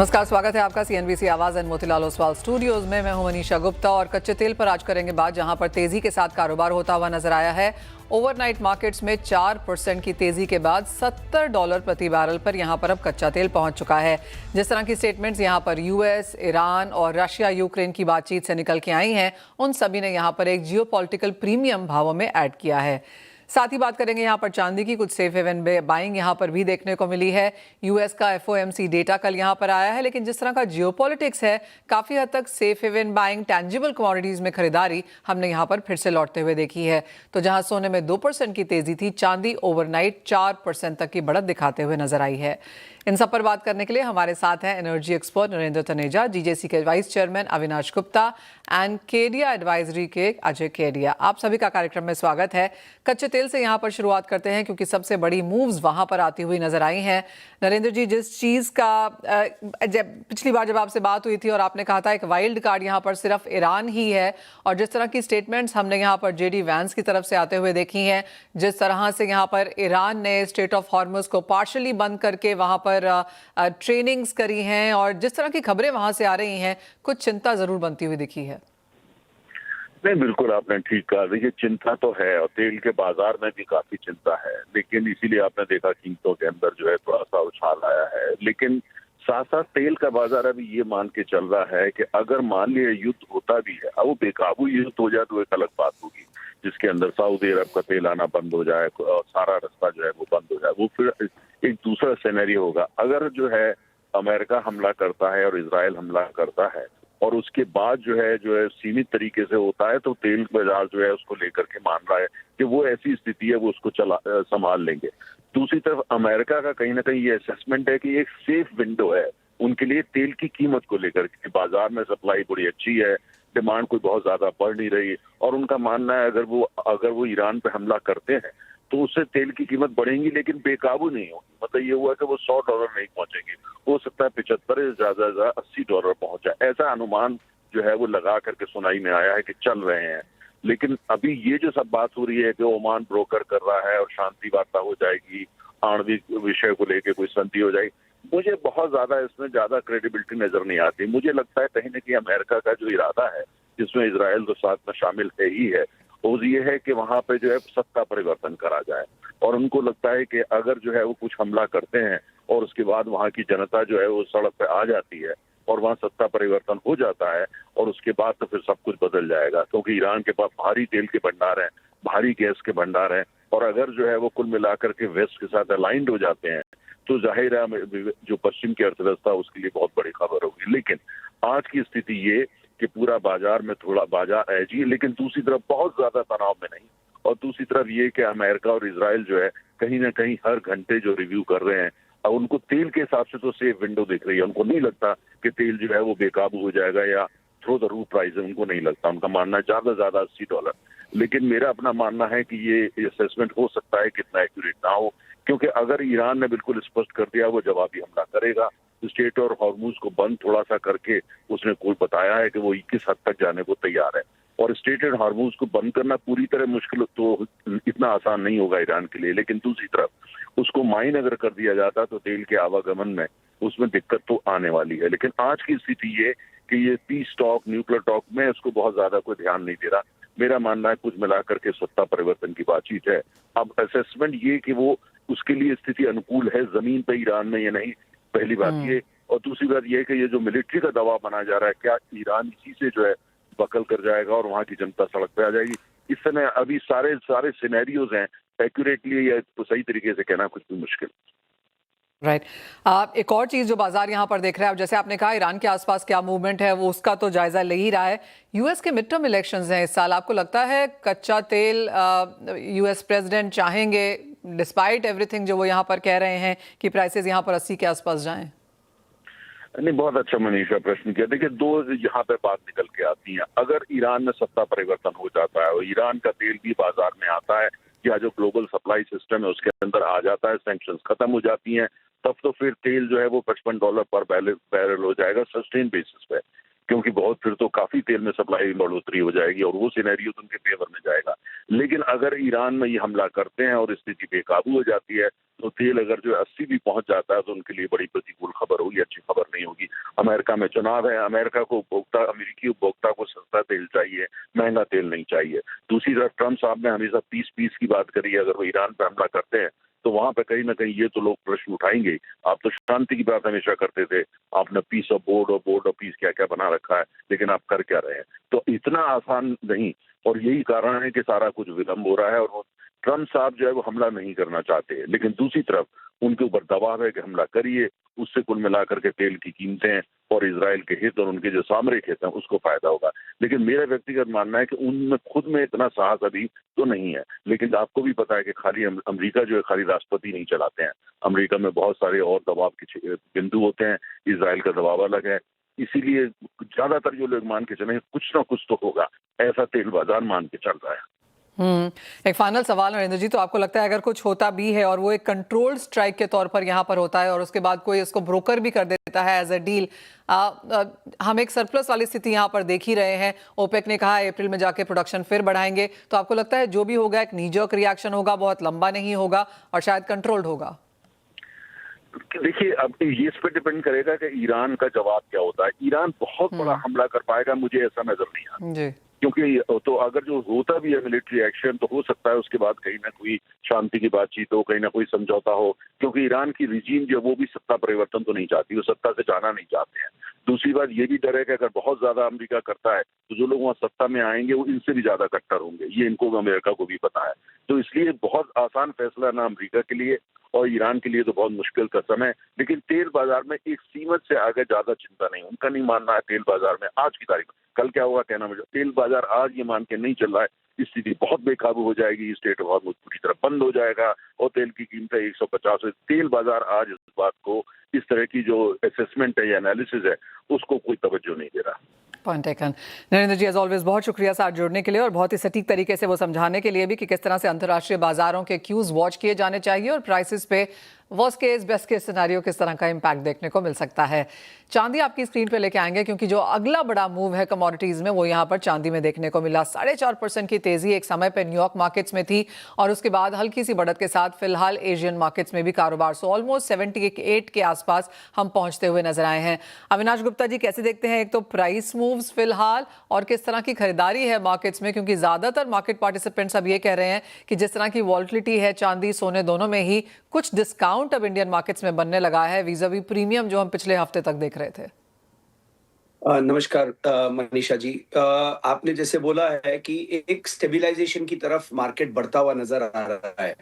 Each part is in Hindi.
नमस्कार, स्वागत है आपका सीएनबीसी आवाज एंड मोतीलाल ओसवाल स्टूडियोज में। मैं हूं मनीषा गुप्ता और कच्चे तेल पर आज करेंगे बात, जहां पर तेजी के साथ कारोबार होता हुआ नजर आया है। ओवरनाइट मार्केट्स में 4% की तेजी के बाद $70 प्रति बैरल पर यहां पर अब कच्चा तेल पहुंच चुका है। जिस तरह की स्टेटमेंट्स यहां पर यूएस, ईरान और रशिया यूक्रेन की बातचीत से निकल के आई हैं, उन सभी ने यहां पर एक जियोपॉलिटिकल प्रीमियम भावों में ऐड किया है। साथ ही बात करेंगे यहाँ पर चांदी की। कुछ सेफ हेवन बाइंग यहाँ पर भी देखने को मिली है। यूएस का एफओएमसी डेटा कल यहाँ पर आया है, लेकिन जिस तरह का जियोपॉलिटिक्स है, काफी हद तक safe haven buying, tangible commodities में खरीदारी हमने यहाँ पर फिर से लौटते हुए देखी है। तो जहां सोने में 2% की तेजी थी, चांदी ओवरनाइट 4% तक की बढ़त दिखाते हुए नजर आई है। इन सब पर बात करने के लिए हमारे साथ हैं एनर्जी एक्सपर्ट नरेंद्र तनेजा, जीजेसी के vice chairman Avinash Gupta and Kedia advisory के अजय केडिया। आप सभी का कार्यक्रम में स्वागत है। कच्चे तेल से यहाँ पर शुरुआत करते हैं, क्योंकि सबसे बड़ी मूव्स वहां पर आती हुई नजर आई हैं। नरेंद्र जी, जिस चीज का पिछली बार जब आपसे बात हुई थी और आपने कहा था एक वाइल्ड कार्ड यहाँ पर सिर्फ ईरान ही है, और जिस तरह की स्टेटमेंट्स हमने यहाँ पर जेडी वैंस की तरफ से आते हुए देखी हैं, जिस तरह से यहाँ पर ईरान ने स्ट्रेट ऑफ हॉर्मुज को पार्शली बंद करके वहां पर ट्रेनिंग्स करी हैं, और जिस तरह की खबरें वहां से आ रही हैं, कुछ चिंता जरूर बनती हुई दिखी है। नहीं, बिल्कुल आपने ठीक कहा। देखिए, चिंता तो है और तेल के बाजार में भी काफी चिंता है, लेकिन इसीलिए आपने देखा कीमतों के अंदर जो है थोड़ा सा उछाल आया है। लेकिन साथ साथ तेल का बाजार अभी ये मान के चल रहा है कि अगर मान लिया युद्ध होता भी है, अब वो बेकाबू युद्ध हो जाए तो एक अलग बात होगी, जिसके अंदर सऊदी अरब का तेल आना बंद हो जाए और सारा रास्ता जो है वो बंद हो जाए, वो फिर एक दूसरा सिनेरियो होगा। अगर जो है अमेरिका हमला करता है और इजराइल हमला करता है और उसके बाद जो है सीमित तरीके से होता है, तो तेल बाजार जो है उसको लेकर के मान रहा है कि वो ऐसी स्थिति है, वो उसको संभाल लेंगे। दूसरी तरफ अमेरिका का कहीं ना कहीं ये असेसमेंट है कि एक सेफ विंडो है उनके लिए तेल की कीमत को लेकर के। बाजार में सप्लाई बड़ी अच्छी है, डिमांड कोई बहुत ज्यादा बढ़ नहीं रही, और उनका मानना है अगर वो ईरान पे हमला करते हैं तो उससे तेल की कीमत बढ़ेंगी, लेकिन बेकाबू नहीं होगी। मतलब ये हुआ कि वो $100 नहीं पहुंचेंगे, हो सकता है 75, ज्यादा $80 पहुंच जाए। ऐसा अनुमान जो है वो लगा करके सुनाई में आया है कि चल रहे हैं। लेकिन अभी ये जो सब बात हो रही है कि ओमान ब्रोकर कर रहा है और शांति वार्ता हो जाएगी, आणविक विषय को लेकर कोई संधि हो जाएगी, मुझे बहुत ज्यादा इसमें ज्यादा क्रेडिबिलिटी नजर नहीं आती। मुझे लगता है कहीं ना कहीं अमेरिका का जो इरादा है, जिसमें इजराइल तो साथ में शामिल है ही है, वो ये है कि वहां पे जो है सत्ता परिवर्तन करा जाए। और उनको लगता है कि अगर जो है वो कुछ हमला करते हैं और उसके बाद वहां की जनता जो है वो सड़क पे आ जाती है और वहां सत्ता परिवर्तन हो जाता है, और उसके बाद तो फिर सब कुछ बदल जाएगा, क्योंकि ईरान के पास भारी तेल के भंडार हैं, भारी गैस के भंडार हैं, और अगर जो है वो कुल मिलाकर के वेस्ट के साथ अलाइंड हो जाते हैं तो जाहिर है जो पश्चिम की अर्थव्यवस्था उसके लिए बहुत बड़ी खबर होगी। लेकिन आज की स्थिति ये कि पूरा बाजार में थोड़ा बाजार है जी, लेकिन दूसरी तरफ बहुत ज्यादा तनाव में नहीं। और दूसरी तरफ ये कि अमेरिका और इजराइल जो है कहीं ना कहीं हर घंटे जो रिव्यू कर रहे हैं, अब उनको तेल के हिसाब से तो सेफ विंडो दिख रही है। उनको नहीं लगता कि तेल जो है वो बेकाबू हो जाएगा या थ्रो द रूफ प्राइस है, उनको नहीं लगता। उनका मानना है ज्यादा ज्यादा $80। लेकिन मेरा अपना मानना है कि ये असेसमेंट हो सकता है कितना एक्यूरेट ना हो, क्योंकि अगर ईरान ने बिल्कुल स्पष्ट कर दिया वो जवाबी हमला करेगा, स्ट्रेट और हॉर्मुज को बंद थोड़ा सा करके उसने कोई बताया है कि वो 21 हद तक जाने को तैयार है। और स्ट्रेट एंड हॉर्मुज को बंद करना पूरी तरह मुश्किल तो इतना आसान नहीं होगा ईरान के लिए, लेकिन दूसरी तरफ उसको माइन अगर कर दिया जाता तो तेल के आवागमन में उसमें दिक्कत तो आने वाली है। लेकिन आज की स्थिति ये कि ये पीस टॉक, न्यूक्लियर टॉक में उसको बहुत ज्यादा कोई ध्यान नहीं दे रहा। मेरा मानना है कुछ मिलाकर के सत्ता परिवर्तन की बातचीत है। अब असेसमेंट ये कि वो उसके लिए स्थिति अनुकूल है जमीन पे ईरान में या नहीं, पहली बात ये। और दूसरी बात ये कि ये जो मिलिट्री का दबाव बनाया जा रहा है, क्या ईरान इसी से जो है बकल कर जाएगा और वहां की जनता सड़क पे आ जाएगी? इस समय अभी सारे सिनेरियोज हैं, एक्यूरेटली या तो सही तरीके से कहना कुछ भी मुश्किल। राइट। एक और चीज जो बाजार यहाँ पर देख रहा है, जैसे आपने कहा ईरान के आसपास क्या मूवमेंट है, वो उसका तो जायजा ले ही रहा है। यूएस के मिड टर्म इलेक्शंस हैं इस साल। आपको लगता है कच्चा तेल यूएस प्रेसिडेंट चाहेंगे, डिस्पाइट एवरीथिंग जो वो यहाँ पर कह रहे हैं, कि प्राइसेस यहाँ पर 80 के आसपास जाएं? नहीं, बहुत अच्छा मनीषा प्रश्न किया। देखिए, दो यहाँ पे बात निकल के आती है। अगर ईरान में सत्ता परिवर्तन हो जाता है और ईरान का तेल भी बाजार में आता है, या जो ग्लोबल सप्लाई सिस्टम है उसके अंदर आ जाता है, सैंक्शंस खत्म हो जाती हैं, तब तो फिर तेल जो है वो $55 पर बैरल हो जाएगा सस्टेन बेसिस पे। क्योंकि बहुत फिर तो काफी तेल में सप्लाई में बढ़ोतरी हो जाएगी और वो सिनेरियो तो उनके फेवर में जाएगा। लेकिन अगर ईरान में ये हमला करते हैं और स्थिति बेकाबू हो जाती है, तो तेल अगर जो 80 भी पहुंच जाता है तो उनके लिए बड़ी प्रतिकूल खबर होगी, अच्छी खबर नहीं होगी। अमेरिका में चुनाव है, अमेरिकी उपभोक्ता को सस्ता तेल चाहिए, महंगा तेल नहीं चाहिए। दूसरी तरफ ट्रंप साहब ने हमेशा पीस की बात करी है, अगर वो ईरान पर हमला करते हैं तो वहां पे कहीं ना कहीं ये तो लोग प्रश्न उठाएंगे। आप तो शांति की बात हमेशा करते थे, आपने पीस ऑफ बोर्ड और बोर्ड ऑफ पीस क्या क्या बना रखा है, लेकिन आप कर क्या रहे हैं? तो इतना आसान नहीं, और यही कारण है कि सारा कुछ विलंब हो रहा है। और वो ट्रंप साहब जो है वो हमला नहीं करना चाहते, लेकिन दूसरी तरफ उनके ऊपर दबाव है कि हमला करिए, उससे कुल मिलाकर के तेल की कीमतें और इजराइल के हित और उनके जो सामरिक हित हैं उसको फायदा होगा। लेकिन मेरा व्यक्तिगत मानना है कि उनमें खुद में इतना साहस अभी तो नहीं है। लेकिन आपको भी पता है कि खाली अमेरिका जो है खाली राष्ट्रपति नहीं चलाते हैं, अमेरिका में बहुत सारे और दबाव के बिंदु होते हैं, इजराइल का दबाव अलग है। इसीलिए ज्यादातर जो लोग मान के चले कुछ ना कुछ तो होगा, ऐसा तेल बाजार मान के चल रहा है। एक फाइनल सवाल नरेंद्र जी, तो आपको लगता है अगर कुछ होता भी है और वो एक कंट्रोल्ड स्ट्राइक के तौर पर यहाँ पर होता है और उसके बाद कोई इसको ब्रोकर भी कर देता है एज अ डील, हम एक सरप्लस वाली स्थिति यहाँ पर देख ही रहे हैं। ओपेक ने कहा अप्रैल में जाके प्रोडक्शन फिर बढ़ाएंगे, तो आपको लगता है जो भी होगा एक नीजर्क रिएक्शन होगा, बहुत लंबा नहीं होगा और शायद कंट्रोल्ड होगा? देखिए, अब ये इस पर डिपेंड करेगा कि ईरान का जवाब क्या होता है। ईरान बहुत बड़ा हमला कर पाएगा, मुझे ऐसा नजर नहीं आता। जी। क्योंकि तो अगर जो होता भी है मिलिट्री एक्शन, तो हो सकता है उसके बाद कहीं ना कोई शांति की बातचीत हो, कहीं ना कोई समझौता हो, क्योंकि ईरान की रिजीम जो वो भी सत्ता परिवर्तन तो नहीं चाहती, वो सत्ता से जाना नहीं चाहते हैं। दूसरी बात ये भी डर है कि अगर बहुत ज्यादा अमेरिका करता है तो जो लोग वहाँ सत्ता में आएंगे वो इनसे भी ज्यादा कट्टर होंगे, ये इनको अमेरिका को भी पता है। तो इसलिए बहुत आसान फैसला ना अमेरिका के लिए और ईरान के लिए तो बहुत मुश्किल का समय। लेकिन तेल बाजार में एक सीमित से आगे ज्यादा चिंता नहीं, उनका नहीं मानना है तेल बाजार में आज की तारीख में कल क्या होगा कहना मुझे। तेल बाजार आज ये मान के नहीं चल रहा है, स्थिति बहुत बेकाबू हो जाएगी, स्टेट ऑफ हॉर्मुज़ पूरी तरह बंद हो जाएगा और तेल की कीमतें 150। तेल बाजार आज इस बात को, इस तरह की जो असेसमेंट है या एनालिसिस है, उसको कोई तवज्जो नहीं दे रहा। Point taken. Narendra ji, as always बहुत शुक्रिया साथ जुड़ने के लिए और बहुत ही सटीक तरीके से वो समझाने के लिए भी कि किस तरह से अंतर्राष्ट्रीय बाजारों के क्यूज वॉच किए जाने चाहिए और प्राइसेस पे worst case best case scenario किस तरह का इंपैक्ट देखने को मिल सकता है। चांदी आपकी स्क्रीन पे लेके आएंगे क्योंकि जो अगला बड़ा मूव है कमोडिटीज में वो यहाँ पर चांदी में देखने को मिला। 4.5% की तेजी एक समय पर न्यूयॉर्क मार्केट्स में थी और उसके बाद हल्की सी बढ़त के साथ फिलहाल एशियन मार्केट्स में भी कारोबार ऑलमोस्ट 78 के आसपास हम पहुंचते हुए नजर आए हैं। अविनाश गुप्ता जी, कैसे देखते हैं एक तो प्राइस मूव्स फिलहाल और किस तरह की खरीदारी है मार्केट्स में, क्योंकि ज्यादातर मार्केट पार्टिसिपेंट्स अब ये कह रहे हैं कि जिस तरह की वॉल्टिलिटी है चांदी सोने दोनों में ही, कुछ डिस्काउंट अब इंडियन मार्केट्स में बनने लगा है वीज़ा-वी प्रीमियम जो हम पिछले हफ्ते तक देख रहे थे। नमस्कार मनीषा जी। आपने जैसे बोला है कि एक स्टेबलाइजेशन की तरफ मार्केट बढ़ता हुआ नजर आ रहा है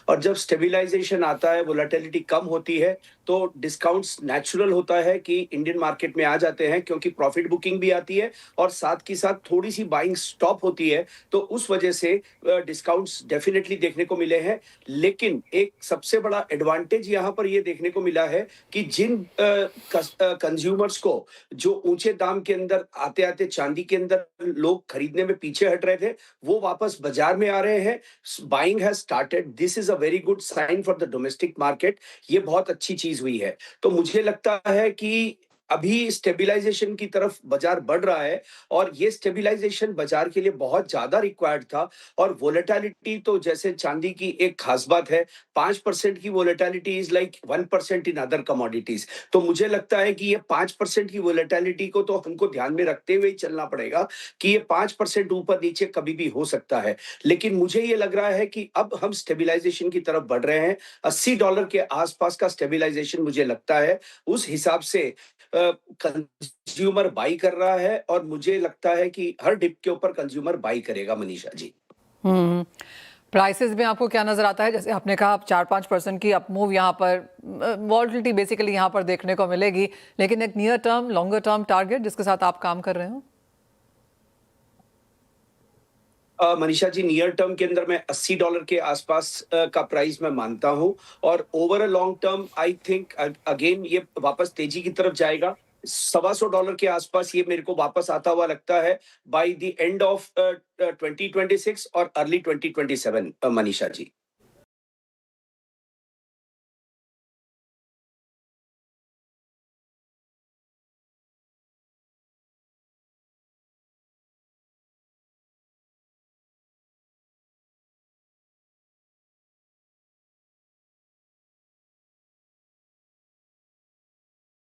और जब स्टेबलाइजेशन आता है, वोलेटिलिटी कम होती है, तो डिस्काउंट्स नेचुरल होता है कि इंडियन मार्केट में आ जाते हैं, क्योंकि प्रॉफिट बुकिंग भी आती है और साथ की साथ थोड़ी सी बाइंग स्टॉप होती है, तो उस वजह से डिस्काउंट्स डेफिनेटली देखने को मिले हैं। लेकिन एक सबसे बड़ा एडवांटेज यहाँ पर ये देखने को मिला है कि जिन कंज्यूमर्स को जो ऊंचे दाम के अंदर आते आते चांदी के अंदर लोग खरीदने में पीछे हट रहे थे, वो वापस बाजार में आ रहे हैं। Buying has started. This is a very good sign for the domestic market. ये बहुत अच्छी चीज हुई है। तो मुझे लगता है कि अभी स्टेबलाइजेशन की तरफ बाजार बढ़ रहा है और ये स्टेबलाइजेशन बाजार के लिए बहुत ज्यादा रिक्वायर्ड था। और वोलेटिलिटी तो जैसे चांदी की एक खास बात है, 5% की volatility is like 1% in other commodities. तो मुझे लगता है कि ये 5% की वोलेटिलिटी को तो हमको ध्यान में रखते हुए ही चलना पड़ेगा कि ये 5% ऊपर नीचे कभी भी हो सकता है। लेकिन मुझे ये लग रहा है कि अब हम स्टेबलाइजेशन की तरफ बढ़ रहे हैं। $80 के आसपास का स्टेबलाइजेशन मुझे लगता है। उस हिसाब से कंज्यूमर बाई कर रहा है और मुझे लगता है कि हर डिप के ऊपर कंज्यूमर बाई करेगा मनीषा जी। प्राइसेस में आपको क्या नजर आता है? जैसे आपने कहा 4-5% की अप मूव यहाँ पर वॉल्टिलिटी बेसिकली यहाँ पर देखने को मिलेगी, लेकिन एक near term longer term target जिसके साथ आप काम कर रहे हो? मनीषा जी, नियर टर्म के अंदर मैं $80 के आसपास का प्राइस मैं मानता हूं और over a long term I think again ये वापस तेजी की तरफ जाएगा। $125 के आसपास ये मेरे को वापस आता हुआ लगता है बाय द एंड ऑफ 2026 और अर्ली 2027 मनीषा जी।